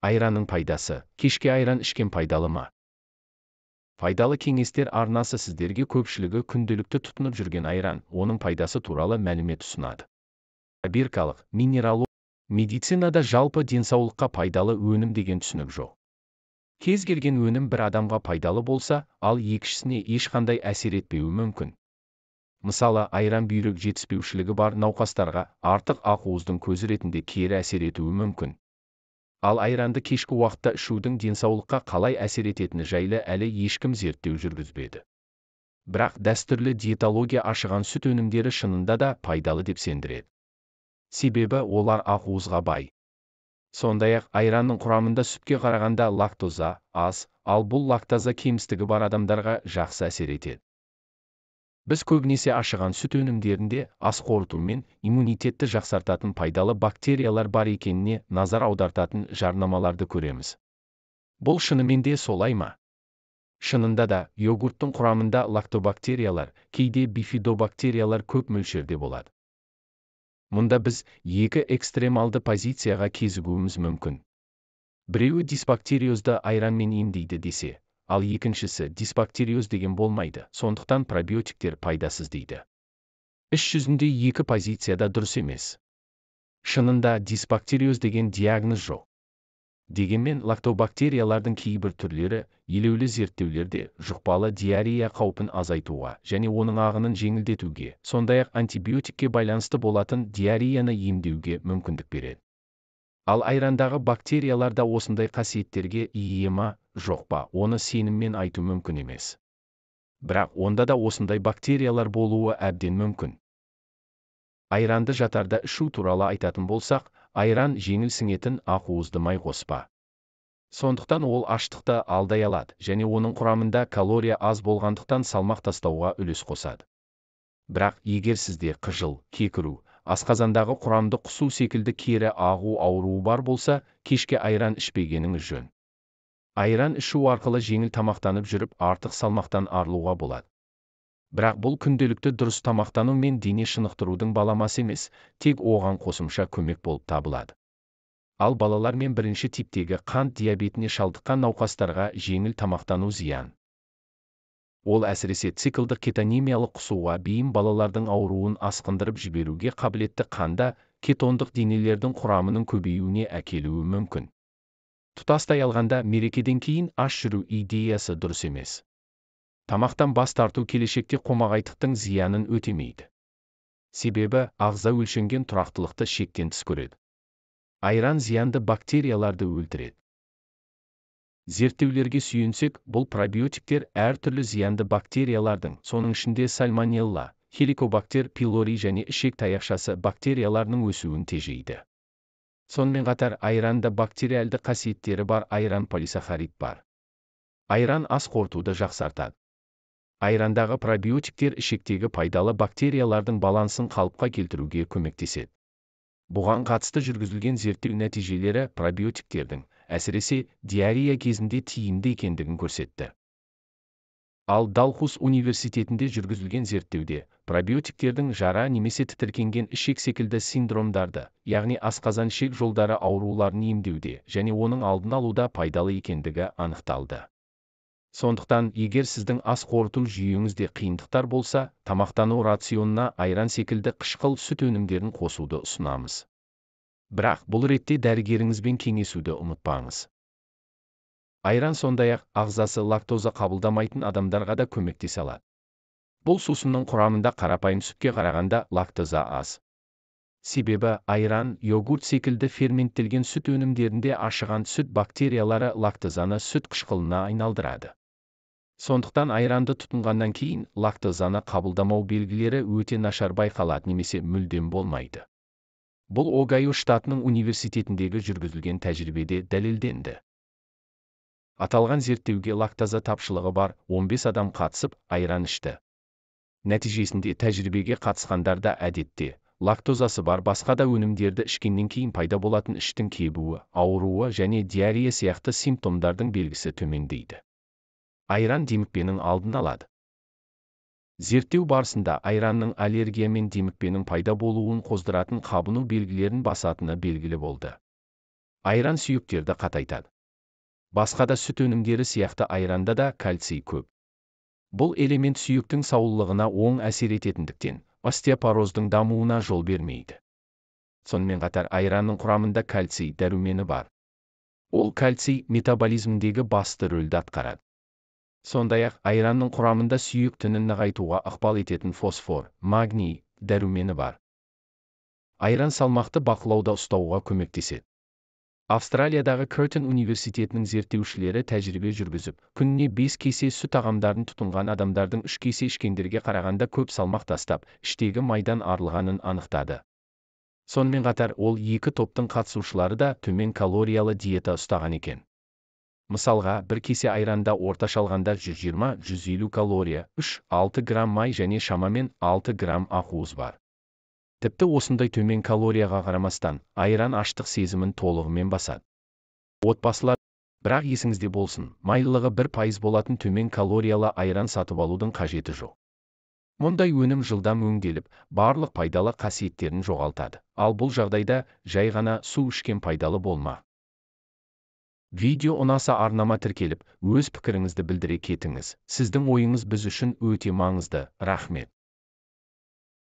Айранның пайдасы. Кешке айран ішкен пайдалы ма? Пайдалы кеңестер арнасы сіздерге көпшілігі күнделікті тұтынып жүрген айран, оның пайдасы туралы мәлімет ұсынады. Пробиркалық, минералды, медицинада жалпы денсаулыққа пайдалы өнім деген түсінік жоқ. Кез келген өнім бір адамға пайдалы болса, ал екіншісіне ешқандай әсер етпеуі мүмкін. Мысалы, айран бүйрек жетіспеушілігі бар науқастарға артық ақуыздың көзі ретінде кері әсер етуі мүмкін. Ал айранды кешкі уақытта ішудің денсаулыққа қалай әсер ететіні жайлы әлі ешкім зерттеу жүргізбеді. Бірақ дәстүрлі диетология ашыған сүт өнімдері шынында да пайдалы деп сендіреді. Себебі олар ақуызға бай. Сондай-ақ айранның құрамында сүтке қарағанда лактоза аз, ал бұл лактоза кемістігі бар адамдарға жақсы әсер етеді. Біз көбінесе ашыған сүт өнімдерінде ас қорыту мен иммунитетті жақсартатын пайдалы бактериялар бар екеніне назар аудартатын жарнамаларды көреміз. Бұл шынымен де солай ма? Шынында да, йогурттың құрамында лактобактериялар, кейде бифидобактериялар көп мөлшерде болады. Мұнда біз екі экстремалды позицияға кезігуіміз мүмкін. Біреуі дисбактериозды айранмен емдейді десе, ал екіншісі дисбактериоз деген болмайды, сондықтан пробиотиктер пайдасыз дейді. Іс жүзінде екі позицияда дұрыс емес. Шынында дисбактериоз деген диагноз жоқ. Дегенмен лактобактериялардың кейбір түрлері елеулі зерттеулерде жұқпалы диарея қаупін азайтуға және оның ағынын жеңілдетуге, сондай-ақ антибиотикке байланысты болатын диареяны емдеуге мүмкіндік береді. Ал айрандағы бактериялар да осындай қасиеттерге ие ма, жоқ па, оны сеніммен айту мүмкін емес. Бірақ онда да осындай бактериялар болуы әбден мүмкін. Айранды жатарда ішу туралы айтатын болсақ, айран жеңіл сіңетін ақуызды май қоспа. Сондықтан ол аштықты алдай алады және оның құрамында калория аз болғандықтан салмақ тастауға үлес қосады. Бірақ егер сізде қыжыл, кекіру, асқазандағы құрамды құсу секілді кері ағу ауруы бар болса, кешке айран ішпегеніңіз жөн. Айран ішу арқылы жеңіл тамақтанып жүріп артық салмақтан арылуға болады. Бірақ бұл күнделікті дұрыс тамақтану мен дене шынықтырудың баламасы емес, тек оған қосымша көмек болып табылады. Ал балалар мен бірінші типтегі қант диабетіне шалдыққан науқастарға жеңіл тамақтану зиян. Ол әсіресе циклдық кетонемиялық құсуға бейім балалардың ауруын асқындырып жіберуге қабілетті қанда кетондық денелердің құрамының көбеюіне әкелуі мүмкін. Тұтастай алғанда мерекеден кейін аш жүру идеясы дұрыс емес. Тамақтан бас тарту келешекте қомағайтықтың зиянын өтемейді. Себебі ағза өлшенген тұрақтылықты шектен тыс көреді. Айран зиянды бактерияларды өлтіреді. Зерттеулерге сүйенсек, бұл пробиотиктер әртүрлі зиянды бактериялардың, соның ішінде сальмонелла, хеликобактер пилори және ішек таяқшасы бактерияларының өсуін тежейді. Сонымен қатар айранда бактериалды қасиеттері бар айран полисахарид бар. Айран ас қорытуды жақсартады. Айрандағы пробиотиктер ішектегі пайдалы бактериялардың балансын қалыпқа келтіруге көмектеседі. Бұған қатысты жүргізілген зерттеу нәтижелері пробиотиктердің, әсіресе диарея кезінде тиімді екендігін көрсетті. Ал Далхус университетінде жүргізілген зерттеуде пробиотиктердің жара немесе тітіркенген ішек секілді синдромдарды, яғни асқазан ішек жолдары ауруларын емдеуде және оның алдын алуда пайдалы екендігі анықталды. Сондықтан, егер сіздің ас қорыту жүйеңізде қиындықтар болса, тамақтану рационына айран секілді қышқыл сүт өнімдерін қосуды ұсынамыз. Бірақ бұл ретте дәрігеріңізбен кеңесуді ұмытпаңыз. Айран сондай-ақ ағзасы лактоза қабылдамайтын адамдарға да көмектесе алады. Бұл сусынның құрамында қарапайым сүтке қарағанда лактоза аз. Себебі айран, йогурт секілді ферменттелген сүт өнімдерінде ашыған сүт бактериялары лактозаны сүт қышқылына айналдырады. Сондықтан айранды тұтынғаннан кейін лактозаны қабылдамау белгілері өте нашар байқалады немесе мүлдем болмайды. Бұл Огайо штатының университетіндегі жүргізілген тәжірибеде дәлелденді. Аталған зерттеуге лактоза тапшылығы бар 15 адам қатысып, айран ішті. Нәтижесінде тәжірибеге қатысқандарда әдетте лактозасы бар басқа да өнімдерді ішкеннен кейін пайда болатын іштің кебуі, ауруы және диарея сияқты симптомдардың белгісі төмендейді. Айран демікпенің алдын алады. Зерттеу барысында айранның аллергия мен демікпенің пайда болуын қоздыратын қабыну белгілерін басатыны белгілі болды. Айран сүйектерді қатайтады. Басқа да сүт өнімдері сияқты айранда да кальций көп. Бұл элемент сүйектің саулығына оң әсер ететіндіктен, остеопороздың дамуына жол бермейді. Сонымен қатар айранның құрамында кальций дәрумені бар. Ол кальций метаболизмдегі басты рөлді атқарады. Сондай-ақ айранның құрамында сүйек тінін нығайтуға ықпал ететін фосфор, магний дәрумені бар. Айран салмақты бақылауда ұстауға көмектеседі. Австралиядағы Curtin университетінің зерттеушілері тәжірибе жүргізіп, күніне 5 кесе сүт тағамдарын тұтынған адамдардың 3 кесе ішкендерге қарағанда көп салмақ тастап, іштегі майдан арылғанын анықтады. Сонымен қатар ол екі топтың қатысушылары да төмен калориялы диета ұстаған екен. Мысалға, бір кесе айранда орташа алғанда 120-150 калория, 3-6 грамм май және шамамен 6 грамм ақуыз бар. Тіпті осындай төмен калорияға қарамастан, айран аштық сезімін толығымен басады. Отбасылар, бірақ есіңізде болсын, майлылығы 1% болатын төмен калориялы айран сатып алудың қажеті жоқ. Мұндай өнім жылдам өңделіп, барлық пайдалы қасиеттерін жоғалтады. Ал бұл жағдайда жай ғана су ішкен пайдалы болма. Видео ұнаса арнама тіркеліп, өз пікіріңізді білдіре кетіңіз. Сіздің ойыңыз біз үшін өте маңызды. Рахмет.